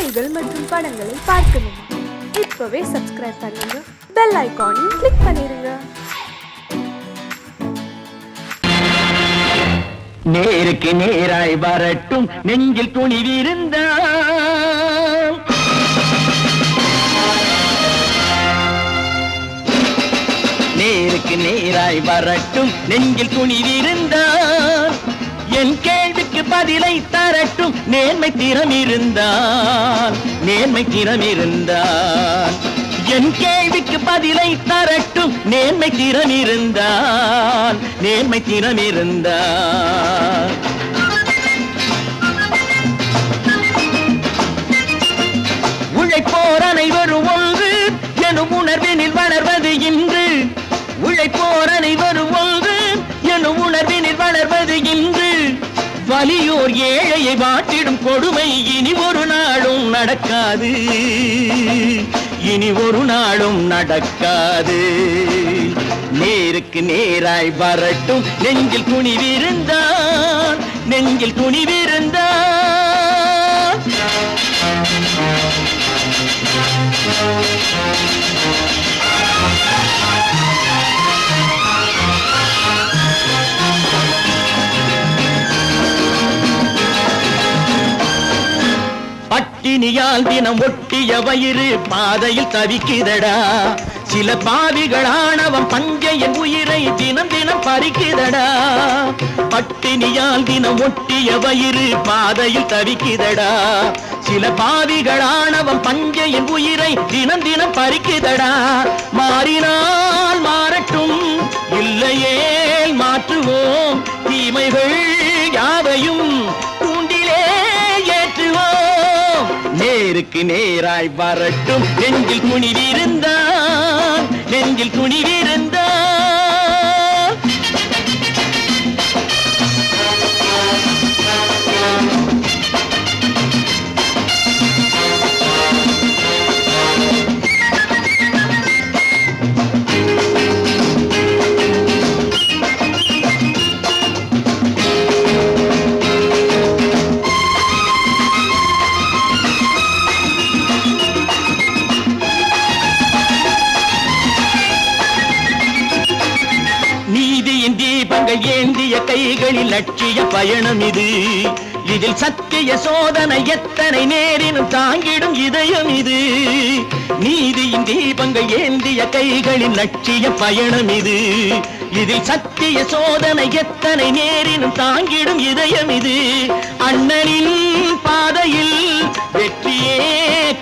பாடல்கள் மற்றும் படங்களை பார்க்கணுமா? இப்பவே சப்ஸ்கிரைப் பண்ணுங்க, பெல் ஐகானையும் கிளிக் பண்ணிருங்க. நேருக்கு நேராய் வரட்டும் நெஞ்சில் துணிவிருந்தால், நேருக்கு நேராய் வரட்டும் நெஞ்சில் துணிவிருந்தால், என் கேள்விக்கு பதிலை தரட்டும் நேர்மை திறம் இருந்தால், நேர்மை திறம் இருந்தால். என் கேள்விக்கு பதிலை தரட்டும் நேர்மை திறம் இருந்தால், நேர்மை திறம் இருந்தால். உழைப்போர் அனைவரும் ஒன்று எனும் உணர்வினில் வளர்வது இன்று, உழைப்போர் அனைவரும் ஒன்று எனும் உணர்வினில் வளர்வது இன்று. வலியோர் ஏழையை வாட்டிடும் கொடுமை இனி ஒரு நாளும் நடக்காது, இனி ஒரு நாளும் நடக்காது. நேருக்கு நேராய் வரட்டும் நெஞ்சில் துணிவிருந்தால், நெஞ்சில் துணிவிருந்தால். பட்டினியால் தினம் ஒட்டிய வயிறு பாதையில் தவிக்குதடா, சில பாவிகளானவன் பஞ்சையின் உயிரை தினம் தினம் பறிக்குதடா. பட்டினியால் தினம் ஒட்டிய வயிறு பாதையில் தவிக்குதடா, சில பாவிகளானவன் பஞ்சையின் உயிரை தினம் தினம் பறிக்குதடா. மாறினால் மாறட்டும், இல்லையே மாற்றுவோம், தீமைகள் யாவையும் தூண்டிலே ஏற்றுவோம். நேருக்கு நேராய் வரட்டும் நெஞ்சில் துணிவிருந்தால், நெஞ்சில் துணிவிருந்தால். தீபங்கள் ஏந்திய கைகளில் லட்சிய பயணம் இது, இதில் சத்திய சோதனை எத்தனை நேரினும் தாங்கிடும் இதயம் இது. நீதியின் தீபங்கள் ஏந்திய கைகளில் லட்சிய பயணம் இது, இதில் சத்திய சோதனை எத்தனை நேரினும் தாங்கிடும் இதயம் இது. அண்ணனின் பாதையில் வெற்றியே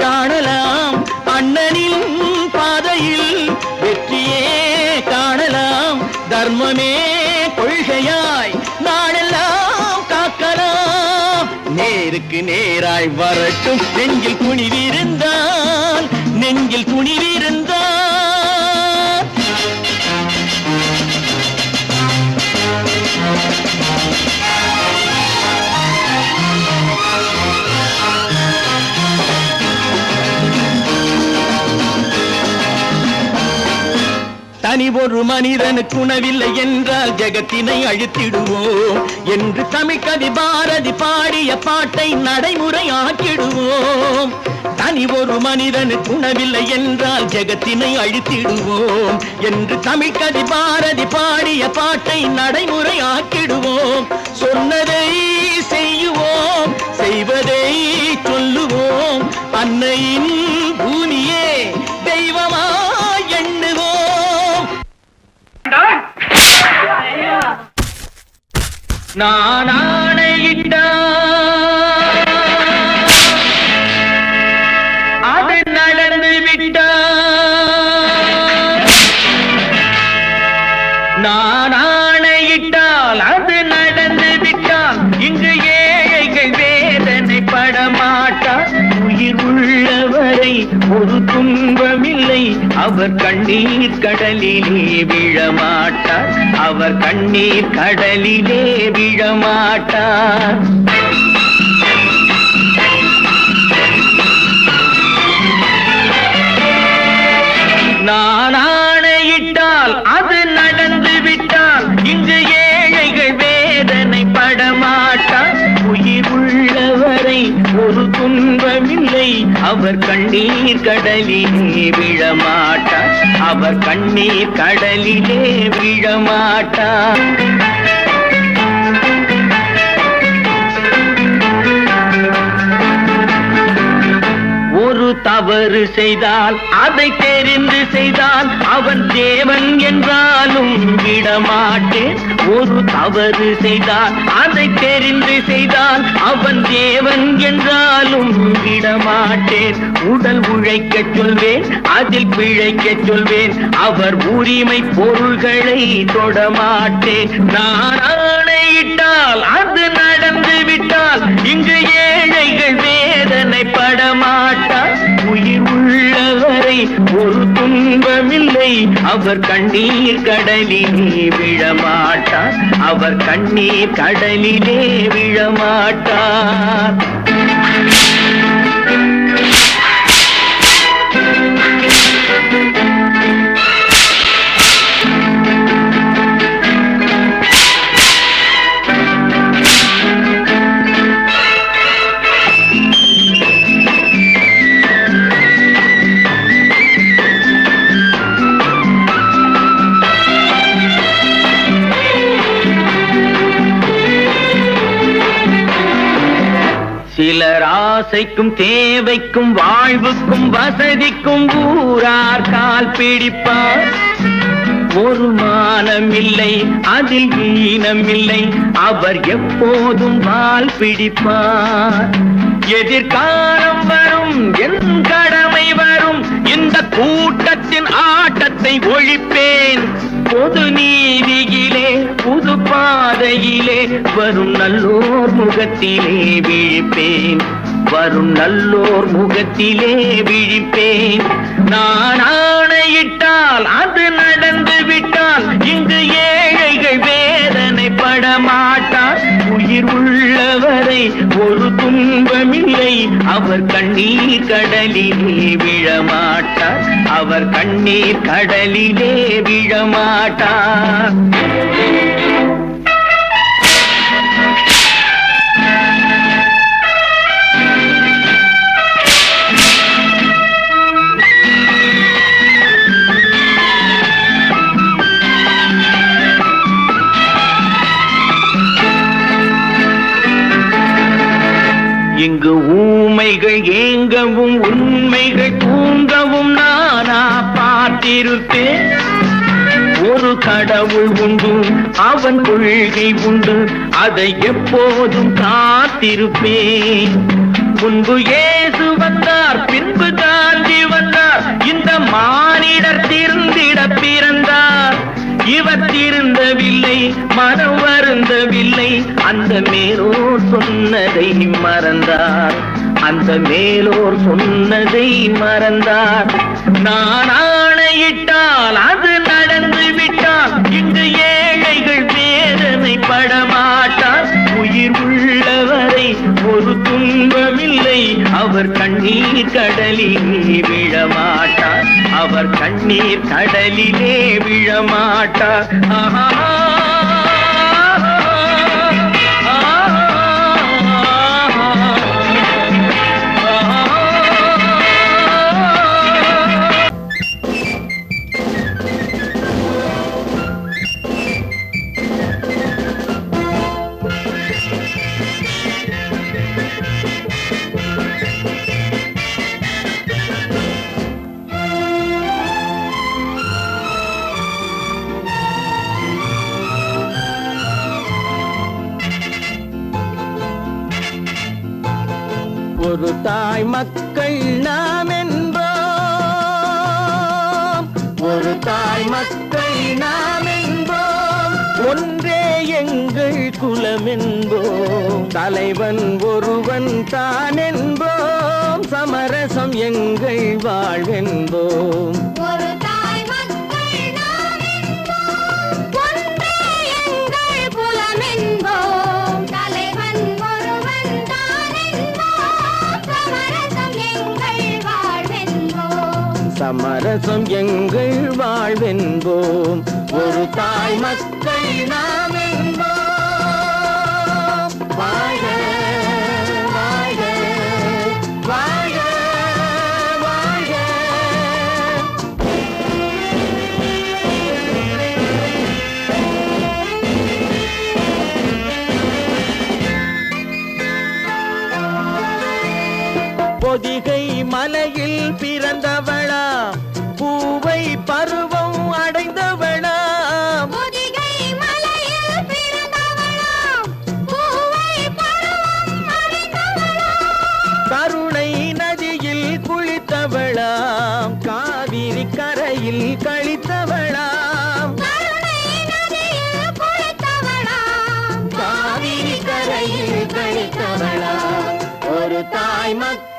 காணலாம், அண்ணனின் பாதையில் வெற்றியே காணலாம். தர்மமே கொள்கையாய் நாளெல்லாம் காக்கலாம். நேருக்கு நேராய் வரட்டும் நெஞ்சில் துணிவிருந்தால், நெஞ்சில் துணிவிருந்தால். தனி ஒரு மனிதனுக்கு உணவில்லை என்றால் ஜெகத்தினை அழித்திடுவோம் என்று தமிழ்கவி பாரதி பாடிய பாட்டை நடைமுறையாக்கிடுவோம். தனி ஒரு மனிதனுக்கு உணவில்லை என்றால் ஜெகத்தினை அழித்திடுவோம் என்று தமிழ்கவி பாரதி பாடிய பாட்டை நடைமுறையாக்கிடுவோம். சொன்னதை செய்யுவோம், செய்வதை சொல்லுவோம், அன்னையின் பூமியே தெய்வமா எண்ணுவோம். நான் ஆணையிட்டால் அது நடந்து விட்டால், நான் ஆணையிட்டால் அது நடந்து விட்டால், இங்கு ஏழைகள் வேதனை படமாட்டார். உயிர் உள்ளவரை ஒரு துன்பமில்லை, அவர் கண்ணீர் கடலிலே விழமாட்டார், அவர் கண்ணீர் கடலிலே விழமாட்டார். நான் ஆணையிட்டால் அது நடந்து விட்டால், இங்கு ஏழைகள் வேதனை படமாட்டார். உயிர் உள்ளவரை ஒரு துன்பமில்லை, அவர் கண்ணீர் கடலிலே விழமாட்டார். அவர் கண்ணீர் கடலிலே விழமாட்டார். ஒரு தவறு செய்தால் அதை தெரிந்து செய்தால் அவன் தேவன் என்றாலும் விடமாட்டேன். ஒரு தவறு செய்தால் அதை தெரிந்து செய்தால் அவன் தேவன் என்றாலும் விடமாட்டேன். உடல் உழைக்கச் சொல்வேன், அதில் பிழைக்கச் சொல்வேன், அவர் உரிமை பொருள்களை தொடமாட்டேன். நான் ஆணையிட்டால் அது நடந்து விட்டால் இங்கு ஏழைகள் வேதனை படமாட்டார். உயிர் உள்ளவரை ஒரு துன்பமில்லை, அவர் கண்ணீர் கடலிலே விழமாட்டார். அவர் கண்ணீர் கடலிலே விழமாட்டார். சிலர் ஆசைக்கும் தேவைக்கும் வாழ்வுக்கும் வசதிக்கும் ஊரார் கால் பிடிப்பார். ஒரு மானமில்லை, அதில் ஈனமில்லை, அவர் எப்போதும் வால் பிடிப்பார். எதிர்காலம் வரும், என் கடமை வரும், இந்த கூட்டத்தின் ஆட்டத்தை ஒழிப்பேன். பொது நீதியிலே புது பாதையிலே வரும் நல்லோர் முகத்திலே விழிப்பேன். வரும் நல்லோர் முகத்திலே விழிப்பேன். நான் ஆணையிட்டால் அது நடந்து விட்டால் இங்கு ஏழைகள் வேதனை படமாட்டார். உயிர் உள்ளவரை ஒரு துன்பமில்லை, அவர் கண்ணீர் கடலிலே விழமாட்டார். அவர் கண்ணீர் கடலிலே விழமாட்டார். இங்கு ஊமைகள் ஏங்கவும் உண்மைகள் தூங்கவும் நானா பார்த்திருப்பேன். ஒரு கடவுள் உண்டு, அவன் கொள்கை உண்டு, அதை எப்போதும் காத்திருப்பேன். முன்பு இயேசு வந்தார், பின்பு காந்தி வந்தார், இந்த மானிடர் திருந்திட பிறந்தார். இவர் திருந்தவில்லை, மனம் வருந்தவில்லை, அந்த மேலோர் சொன்னதை மறந்தார். அந்த மேலோர் சொன்னதை மறந்தார். நான் ஆணையிட்டால் அது நடந்து விட்டால் இங்கு ஏழைகள் வேதனை படமாட்டார். உயிர் உள்ளவரை ஒரு துன்பமில்லை, அவர் கண்ணீர் கடலிலே விழமாட்டார். அவர் கண்ணீர் கடலிலே விழமாட்டார். ஆஹா. ஒரு தாய் மக்கள் நாம் என்போம். ஒரு தாய் மக்கள் நாம் என்போம். ஒன்றே எங்கள் குலம் என்போம். தலைவன் ஒருவன் தான் என்போம். சமரசம் எங்கள் வாழ்வென்போம். சமரசம் எங்கள் வாழ்வென்போம். ஒரு தாய் மக்கள் நாம் என்போம். வாழ்க வாழ்க வாழ்க போதிகை மலையில் பிறந்தவளா பூவை பருவம் அடைந்தவளா கருணை நதியில் குளித்தவளாம் காவிரி கரையில் கழித்தவளாம் காவிரி கரையில் கழித்தவளாம் ஒரு தாய் மக்கள்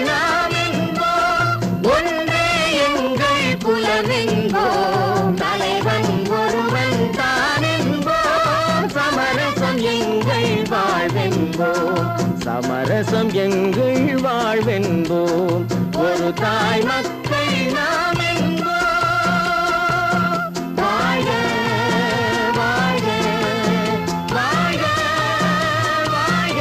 நாம் என்போம் ஒன்றே எங்கள் குலம் என்போம் தலைவன் ஒருவன் தான் என்போம் சமரசம் எங்கள் வாழ்வென்போம் சமரசம் எங்கள் வாழ்வென்போம் ஒரு தாய் மக்கள் நாம் என்போம் வாழ்க வாழ்க வாழ்க வாழ்க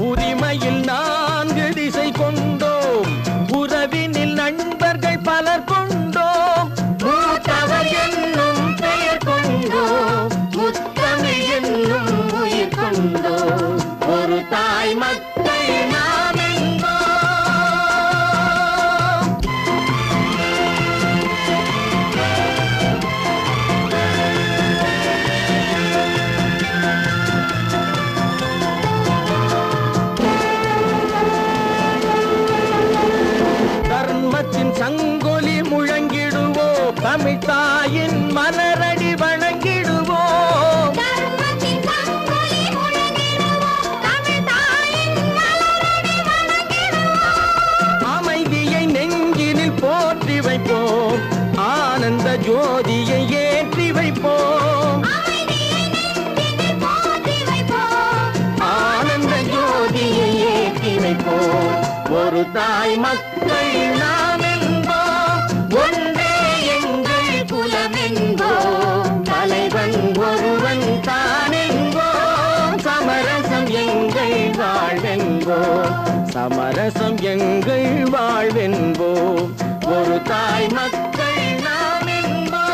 உரிமையில் 4 திசை கொண்டோம் உறவினில் நண்பர்கள் பலர் கொண்டோம் மூத்தவர் என்னும் பெயர் கொண்டோம் முத்தமிழ் என்னும் உயிர் கொண்டோம் ஒரு தாய் மக்கள் நாம் என்போம் தர்மத்தின் சங்கொலி முழங்கிடுவோம் தமிழ் தாயின் மலரடி வணங்கிடுவோம் அமைதியை நெஞ்சினில் போற்றி வைப்போம் ஆனந்த ஜோதியை ஏற்றி வைப்போம் ஆனந்த ஜோதியை ஏற்றி வைப்போம் ஒரு தாய் மக்கள் நாம் என்போம் ஒன்றே எங்கள் குலம் என்போம் தலைவன் ஒருவன் தான் என்போம் சமரசம் எங்கள் வாழ்வென்போம் சமரசம் எங்கள் வாழ்வென்போம் ஒரு தாய் மக்கள் நாம் என்போம்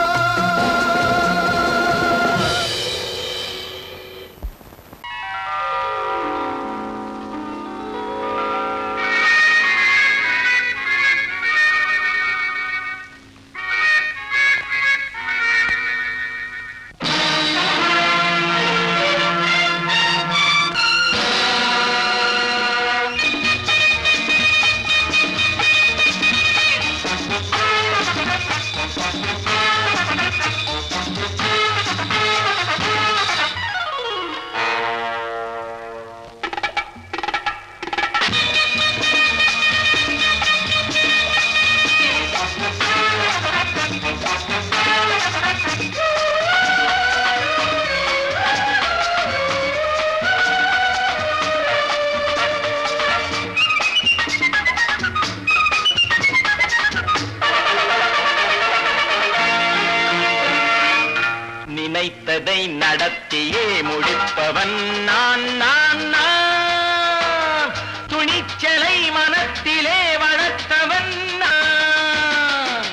நினைத்ததை நடத்தியே முடிப்பவன் நான் நான் நான் துணிச்சலை மனத்திலே வளர்த்தவன் நான்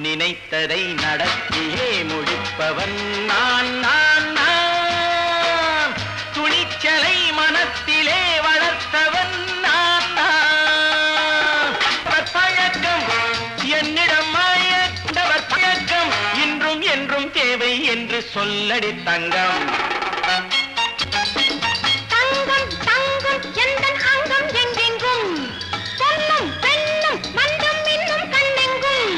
நினைத்ததை நடத்தியே முடிப்பவன் நான் நான் நான் துணிச்சலை மனத்திலே வளர்த்தவன் நான் நான் பழக்கம் என்னிடம் மாயவர் பழக்கம் இன்றும் என்றும் தேவை என்று சொல்லடி தங்கம் தங்கம் தங்கம் எந்தன் அங்கம் எங்கெங்கும் பொன்னும் பெண்ணும் மண்டும் இன்னும் கண்ணெங்கும்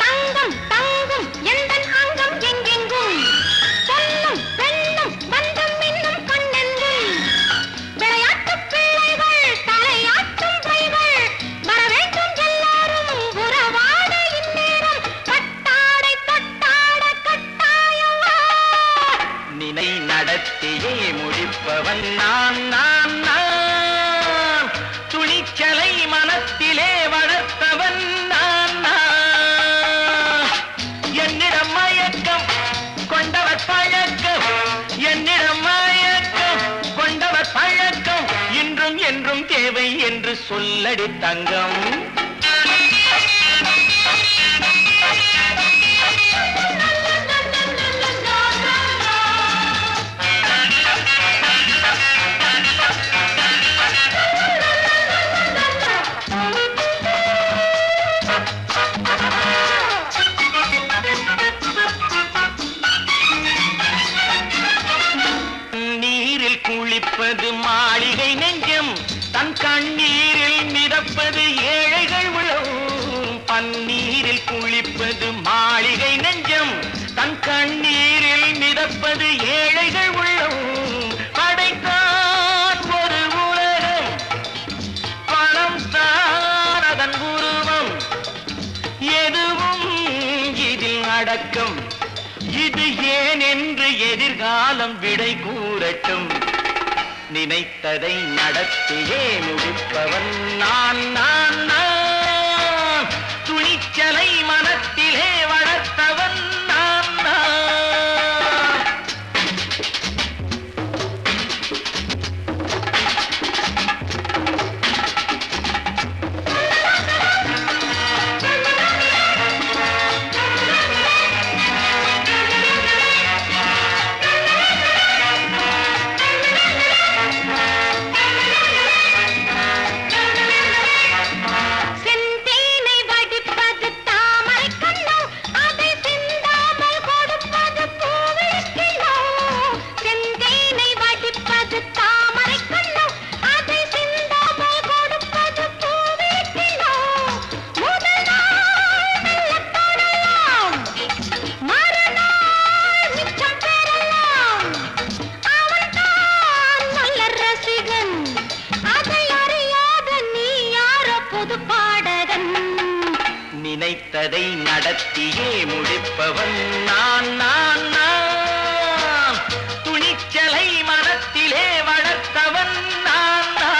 தங்கம் தங்கம் எந்தன் அங்கம் எங்கெங்கும் பொன்னும் பெண்ணும் மண்டும் இன்னும் கண்ணெங்கும் விளையாட்டு பிள்ளைகள் தலையாட்டும் பைகள் வர வேண்டும் எல்லாரும் உறவாட இந்நேரம் கட்டாடை தொட்டாட கட்டாயவா நினை நடத்தியே முடிப்பவன் நான் நான் நான் துணிச்சலை மனத்திலே வளர்த்தவன் நான் நான் என்னிடம் மயக்கம் கொண்டவர் பழக்கம் என்னிடம் மயக்கம் கொண்டவர் பழக்கம் இன்றும் என்றும் தேவை என்று சொல்லடி தங்கம் குளிப்பது மாளிகை நெஞ்சம், தன் கண்ணீரில் மிதப்பது ஏழைகள் உள்ளம். படைத்தான் ஒரு உலகம், பணம் தான் அதன் உருவம், எதுவும் இதில் அடக்கம். இது ஏன் என்று எதிர்காலம் விடை கூறட்டும். நினைத்ததை நடத்தியே முடிப்பவன் நான் நான் நான். துணிச்சலை மனத்திலே வளர்த்தவன் நான் நான். நினைத்ததை நடத்தியே முடிப்பவன் நான் நான் நான். துணிச்சலை மனத்திலே வளர்த்தவன் நான் நான்.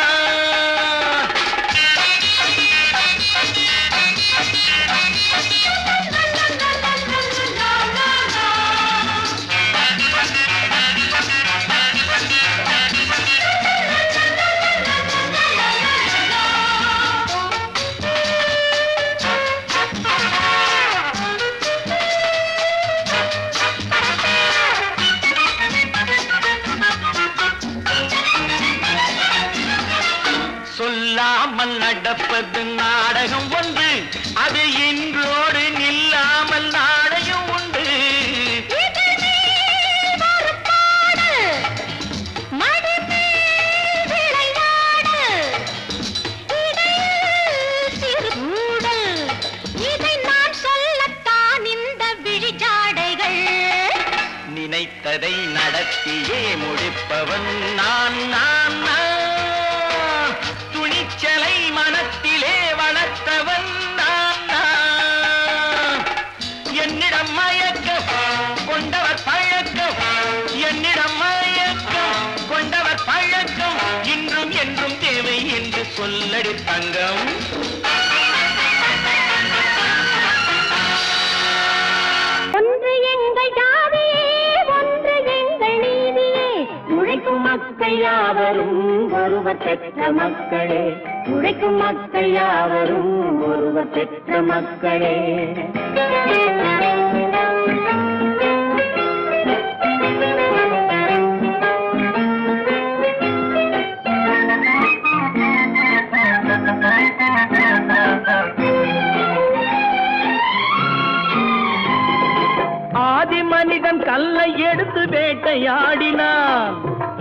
சொல்லாமல் நடப்பது நாடகம் ஒன்று, அது இன்றோடு நில்லாமல் நாடகம் உண்டு. இதை நான் சொல்லத்தான் இந்த விழிஜாடைகள். நினைத்ததை நடத்தியே முடிப்பவன் நான் நான் நான். துணிச்சலை மனத்திலே வளர்த்தவன் நான் நான். என்னிடம் மயக்கம் கொண்டவர் பழக்கம், என்னிடம் மயக்கம் கொண்டவர் பழக்கம், இன்றும் என்றும் தேவை என்று சொல்லடி தங்கம். ஒன்று எங்கள் ஜாதியே, ஒன்று எங்கள் நீதியே. உழைக்கும் மக்கள் யாவரும் ஒருவர் பெற்ற மக்களே. உழைக்கும் மக்கள் யாவரும் ஒருவர் பெற்ற மக்களே. ஆதி மனிதன் கல்லை எடுத்து வேட்டையாடினான்,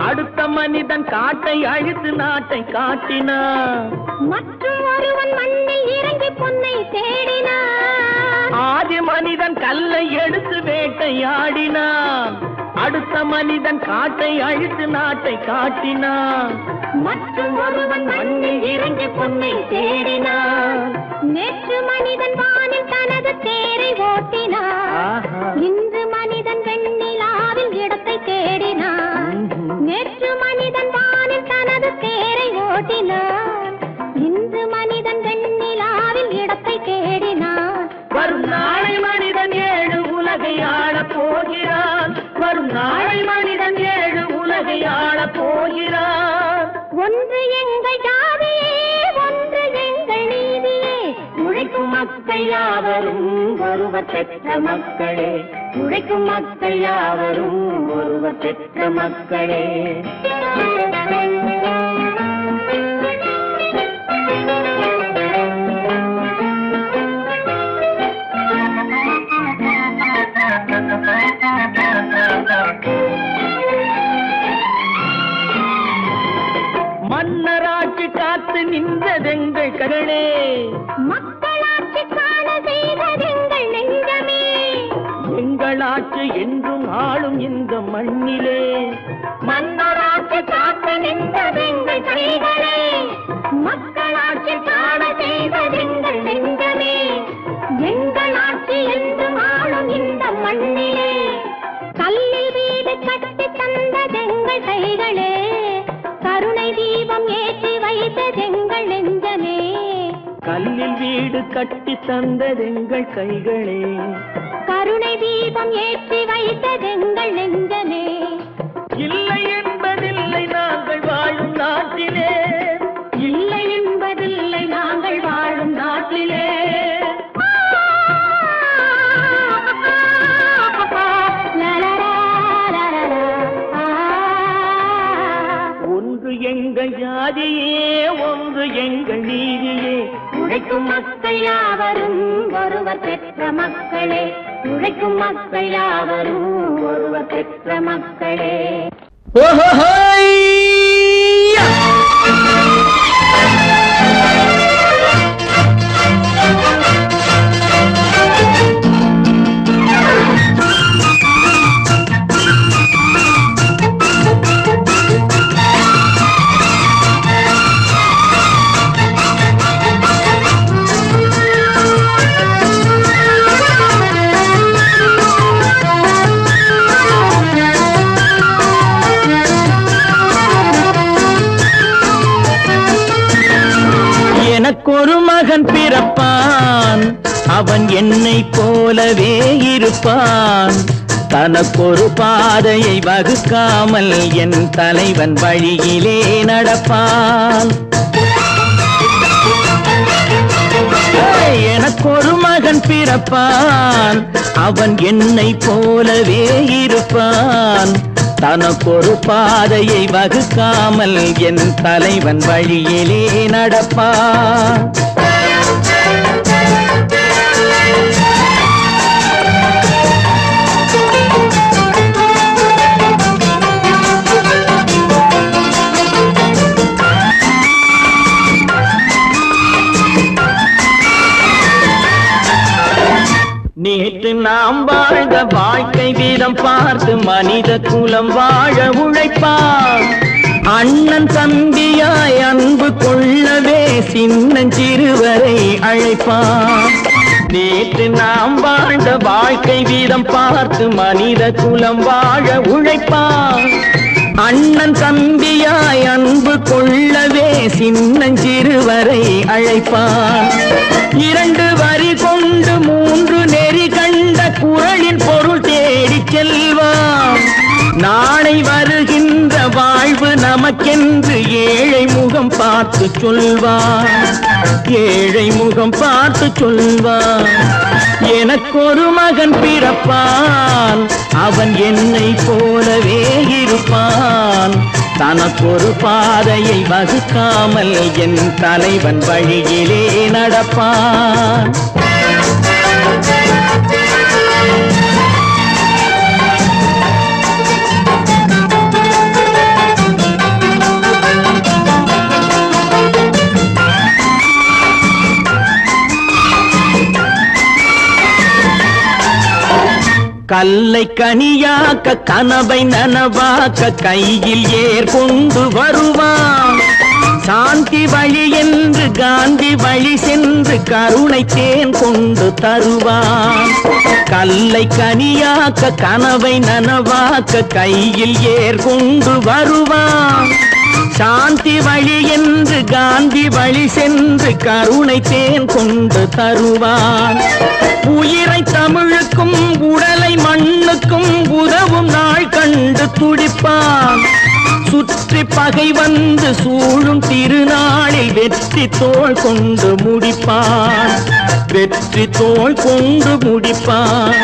அடுத்த மனிதன் காட்டை அழித்து நாட்டை காட்டினான். மற்றும் ஒருவன் மண்ணில் இறங்கி பொன்னை தேடினான். ஆதி மனிதன் கல்லை எடுத்து வேட்டையாடினான், அடுத்த மனிதன் காட்டை அழித்து நாட்டை காட்டினான். மற்றும் ஒருவன் மண்ணில் இறங்கி பொன்னை தேடினான். நேற்று மனிதன் வானில் தனது தேரை ஓட்டினான். இன்று மனிதன் வெண்ணிலாவில் இடத்தை தேடினான். நேற்று மனிதன் வானில் தனது தேரை ஓட்டினான். இன்று மனிதன் வெண்ணிலாவில் இடத்தை தேடினான். வரும் நாளை மனிதன் ஏழு உலகை ஆளப் போகிறான். வரும் நாளை மனிதன் ஏழு உலகை ஆளப் போகிறான். ஒன்று எங்கள் ஜாதியே, ஒன்று எங்கள் நீதியே. உழைக்கும் மக்கள் யாவரும் ஒருவர் பெற்ற மக்களே. உழைக்கும் மக்கள் யாவரும் ஒருவர் பெற்ற மக்களே. மன்னராட்சி காத்து நின்றதெங்கள் கரணே, மக்களாட்சி காண செய்ததெங்கள் என்று என்றும் ஆளும் இந்த மண்ணிலே மன்னராட்சி காக்க நின்றதெங்கள் கைகளே, மக்களாட்சி காண செய்ததெங்கள் நெஞ்சமே. எங்கள் ஆட்சி என்றும் ஆளும் இந்த மண்ணிலே, கல்லில் வீடு கட்டி தந்ததெங்கள் கைகளே, கருணை தீபம் ஏற்றி வைத்ததெங்கள் நெஞ்சமே. கல்லில் வீடு கட்டி தந்ததெங்கள் கைகளே, கருணை தீபம் ஏற்றி வைத்ததெங்கள் நெஞ்சமே. இல்லை என்பதில்லை நாங்கள் வாழும் நாட்டிலே, இல்லை என்பதில்லை நாங்கள் வாழும் நாட்டிலே. ஒன்று எங்கள் ஜாதியே, ஒன்று எங்கள் நீதியே. உழைக்கும் மக்கள் யாவரும் ஒருவர் பெற்ற மக்களே, உழைக்கும் மக்கள் யாவரும் ஒருவர் பெற்ற மக்களே. எனக்கொரு மகன் பிறப்பான், அவன் என்னை போலவே இருப்பான். தனக்கொரு பாதையை வகுக்காமல் என் தலைவன் வழியிலே நடப்பான். எனக்கொரு மகன் பிறப்பான், அவன் என்னை போலவே இருப்பான். தனக்கொரு பாதையை வகுக்காமல் என் தலைவன் வழியிலே நடப்பான். நேற்று நாம் வாழ்ந்த வாழ்க்கை வீதம் பார்த்து மனித குலம் வாழ உழைப்பான். அண்ணன் தம்பியாய் அன்பு கொள்ளவே சின்னஞ்சிறுவரை அழைப்பான். நேற்று நாம் வாழ்ந்த வாழ்க்கை வீதம் பார்த்து மனித குலம் வாழ உழைப்பான். அண்ணன் தம்பியாய் அன்பு கொள்ளவே சின்னஞ்சிறுவரை அழைப்பான். இரண்டு வரி கொண்டு மூன்று நெறி கண்ட குறளின் பொருள் தேடிச் செல்வான். நாளை வருகின்ற வாழ்வு நமக்கென்று ஏழை முகம் பார்த்து சொல்வான். ஏழை முகம் பார்த்து சொல்வான். எனக்கொரு மகன் பிறப்பான், அவன் என்னை போலவே இருப்பான். தனக்கொரு பாதையை வகுக்காமல் என் தலைவன் வழியிலே நடப்பான். கல்லை கனியாக்க கனவை நனவாக்க கையில் ஏற்கொண்டு வருவான். சாந்தி வழி என்று காந்தி வழி சென்று கருணை தேன் கொண்டு தருவான். கல்லை கனியாக்க கனவை நனவாக்க கையில் ஏற்கொண்டு வருவான். சாந்தி வழி என்று காந்தி வழி சென்று கருணை தேன் கொண்டு தருவான். உயிரை தமிழுக்கும் உடலை மண்ணுக்கும் உதவும் நாள் கண்டு துடிப்பான். சுற்றி பகை வந்து சூழும் திருநாளில் வெற்றி தோள் கொண்டு முடிப்பான். வெற்றி தோள் கொண்டு முடிப்பான்.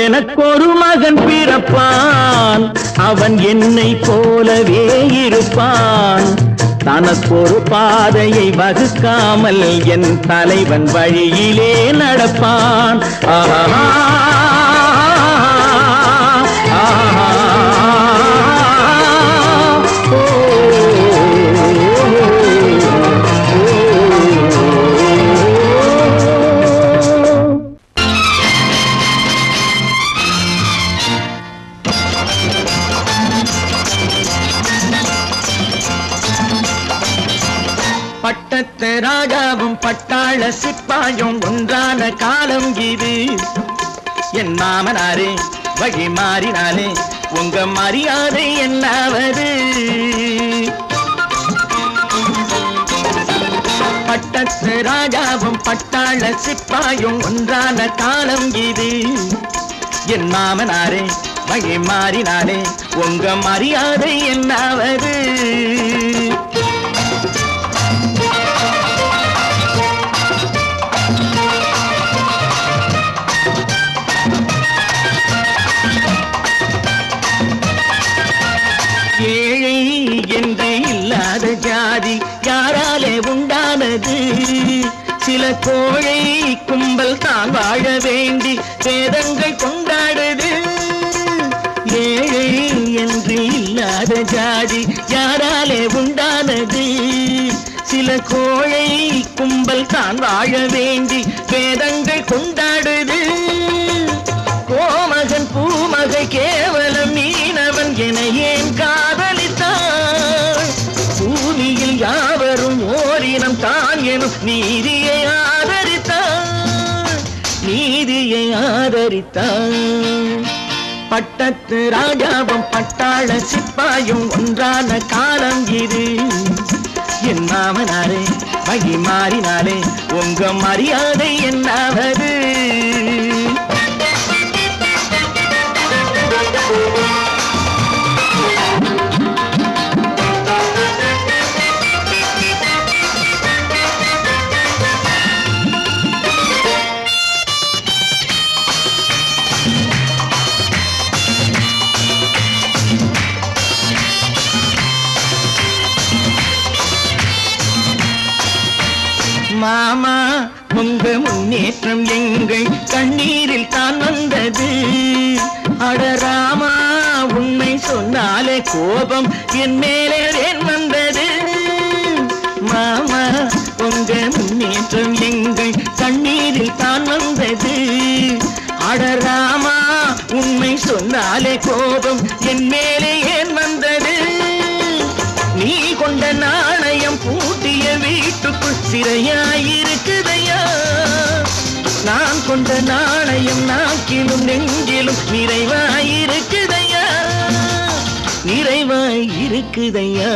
எனக்கொரு மகன் பிறப்பான், அவன் என்னை போலவே இருப்பான். தனக்கொரு பாதையை வகுக்காமல் என் தலைவன் வழியிலே நடப்பான். ஆஹா பட்டாள சிப்பாயும் ஒன்றான காலம் இது. என் மாமனாரே வழி மாறினாலே உங்க மரியாதை என்னாவது? பட்டத்து ராஜாவும் பட்டாள சிப்பாயும் ஒன்றான காலம் இது. என் மாமனாரே வழி மாறினாலே உங்க மரியாதை என்னாவது? ஏழை என்று இல்லாத ஜாதி யாராலே உண்டானது? சில கோழை கும்பல் தான் வாழ வேண்டி வேதங்கள் கொண்டாடுது. ஏழை என்று இல்லாத ஜாதி யாராலே உண்டானது? சில கோழை கும்பல் தான் வாழ வேண்டி வேதங்கள் கொண்டாடுது. கோமகன் பூமகை கேவலம் மீனவன் என ஏன் காதலித்தாள்? பூமியில் யாவரும் ஓரினம் தான் எனும் நீதியை ஆதரித்தாள், நீதியை ஆதரித்தாள். பட்டத்து ராஜாவும் பட்டாள சிப்பாயும் ஒன்றான காலம் இது. என் மாமனாரே வழி மாறினாலே உங்க மரியாதை என்னாவது? மாமா உங்க முன்னேற்றம் எங்கள் கண்ணீரில் தான் வந்தது. அடராமா உண்மை சொன்னாலே கோபம் என் மேலே ஏன் வந்தது? மாமா உங்க முன்னேற்றம் எங்கள் கண்ணீரில் தான் வந்தது. அடராமா உண்மை சொன்னாலே கோபம் என் மேலே ஏன் வந்தது? நீ கொண்ட நாணயம் பூட்டிய வீட்டுக்குள் சிறையாயிருக்குதையா? நான் கொண்ட நாணயம் நாக்கிலும் நெஞ்சிலும் நிறைவாயிருக்குதையா, நிறைவாயிருக்குதையா?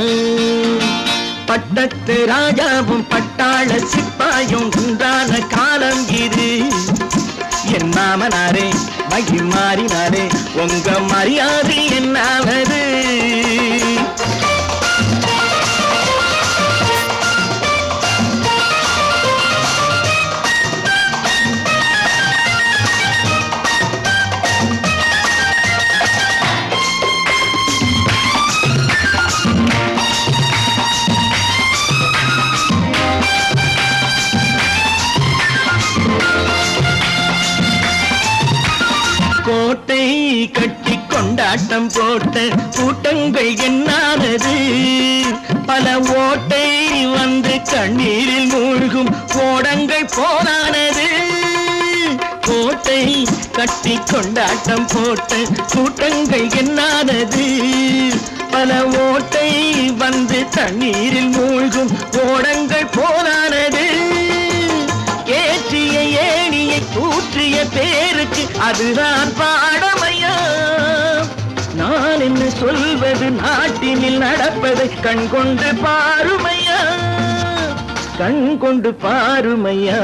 பட்டத்து ராஜாவும் பட்டாள சிப்பாயும் உண்டான காலம் இது. என் மாமனாரே வழி மாறினாரே உங்க மரியாதை என்னாவது? கோட்டை கட்டி கொண்டாட்டம் போட்ட கூட்டங்கள் என்னானது? பல ஓட்டை வந்து கண்ணீரில் மூழ்கும் கோடங்கள் போனானது. கோட்டை கட்டி கொண்டாட்டம் போட்ட கூட்டங்கள் என்னானது? பல ஓட்டை வந்து தண்ணீரில் மூழ்கும் கோடங்கள் போனானது. ஏற்றிய ஏணியை தூற்றிய பேருக்கு அதுதான் பாடமையா? நான் என்ன சொல்வது? நாட்டினில் நடப்பதை கண் கொண்டு பாருமையா, கண் கொண்டு பாருமையா?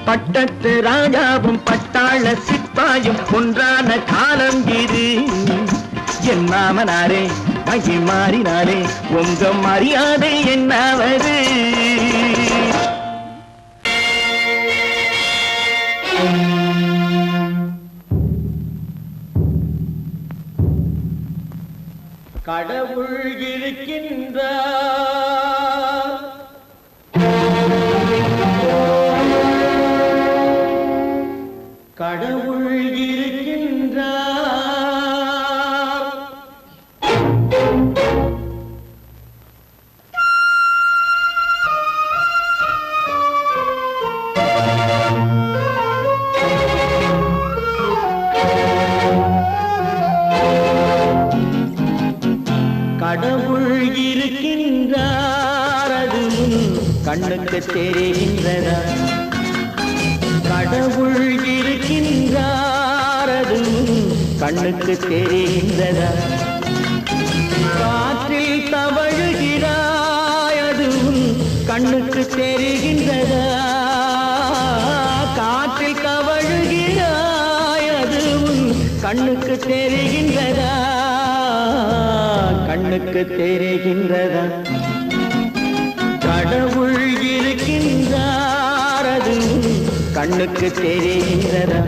பட்டத்து ராஜாவும் பட்டாள சிப்பாயும் ஒன்றான காலம் இது. என் மாமனாரே வழி மாறினாரே உங்க மரியாதை என்னாவது? கடவுள் இருக்கின்றார், கடவுள் இருக்கின்றார். கடவுள் இருக்கின்றார், அது கண்ணுக்கு கண்ணுக்கு தெரிகின்றதா கடவுள் இருக்கின்றார் அதுவும் கண்ணுக்கு தெரிகின்றதா காற்றில் தவழுகிறாய் அதுவும் கண்ணுக்கு தெரிகின்றதா காற்றில் தவழுகிறாய் அதுவும் கண்ணுக்கு தெரிகின்றதா கண்ணுக்கு தெரிகின்றதா கடவுள் இருக்கின்றார் அதுவும் கண்ணுக்கு தெரிகின்றதா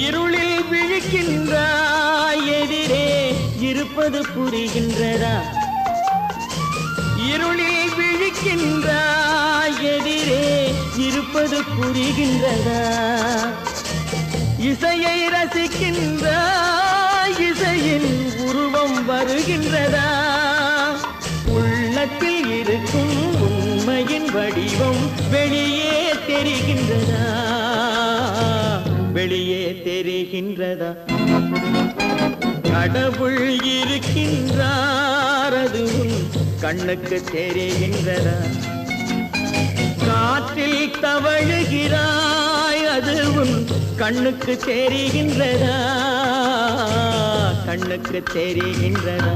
இருளில் விழிக்கின்றாய் எதிரே இருப்பது புரிகின்றதா இருளில் விழிக்கின்றாய் எதிரே இருப்பது புரிகின்றதா இசையை ரசிக்கின்றாய் இசையின் உருவம் வருகின்றதா உள்ளத்தில் இருக்கும் உண்மையின் வடிவம் வெளியே தெரிகின்றதா வெளியே தெரிகின்றதா கடவுள் இருக்கின்றார் அதுவும் கண்ணுக்கு தெரிகின்றதா காற்றில் தவழுகிறாய் அதுவும் கண்ணுக்கு தெரிகின்றதா கண்ணுக்கு தெரிகின்றதா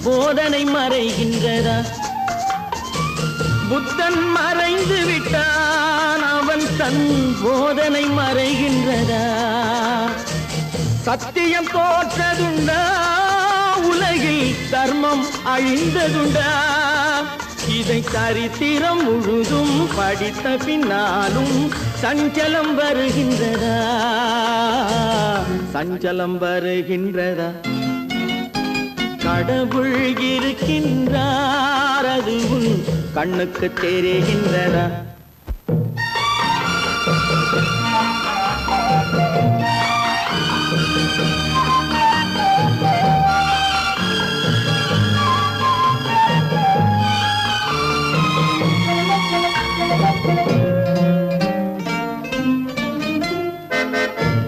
போதனை மறைகின்றதா புத்தன் மறைந்து விட்டான் அவன் தன் போதனை மறைகின்றதா சத்தியம் தோற்றதுண்டா உலகில் தர்மம் அழிந்ததுண்டா இதை சரித்திரம் முழுதும் படித்த பின்னாலும் சஞ்சலம் வருகின்றதா சஞ்சலம் வருகின்றதா கடவுள் இருக்கின்றார் அதுவும் கண்ணுக்கு தெரிகின்றதா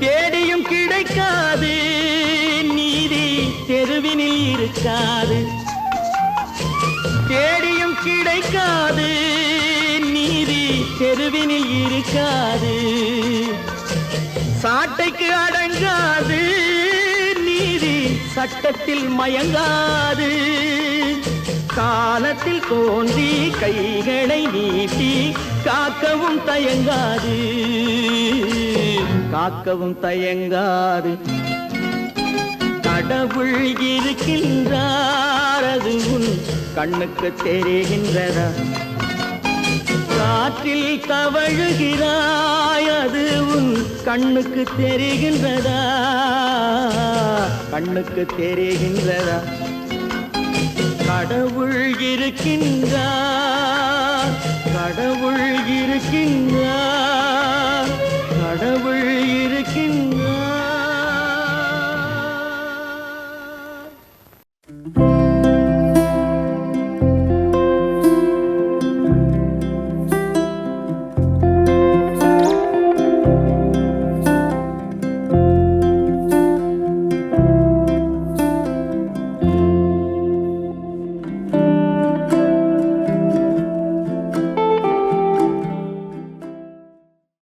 தேடியும் கிடைக்காது நீதி தெருவினில் இருக்காது தேடியும் கிடைக்காது நீதி தெருவினில் இருக்காது சாட்டைக்கு அடங்காது நீதி சட்டத்தில் மயங்காது காலத்தில் தோன்றி கைகளை நீட்டி காக்கவும் தயங்காது காக்கவும் தயங்காது கடவுள் இருக்கின்றார் அதுவும் கண்ணுக்கு தெரிகின்றதா காற்றில் தவழுகிறாய் அதுவும் கண்ணுக்கு தெரிகின்றதா கண்ணுக்கு தெரிகின்றதா கடவுள் இருக்கின்றார் கடவுள் இருக்கின்றார் கடவுள் இருக்கின்றார்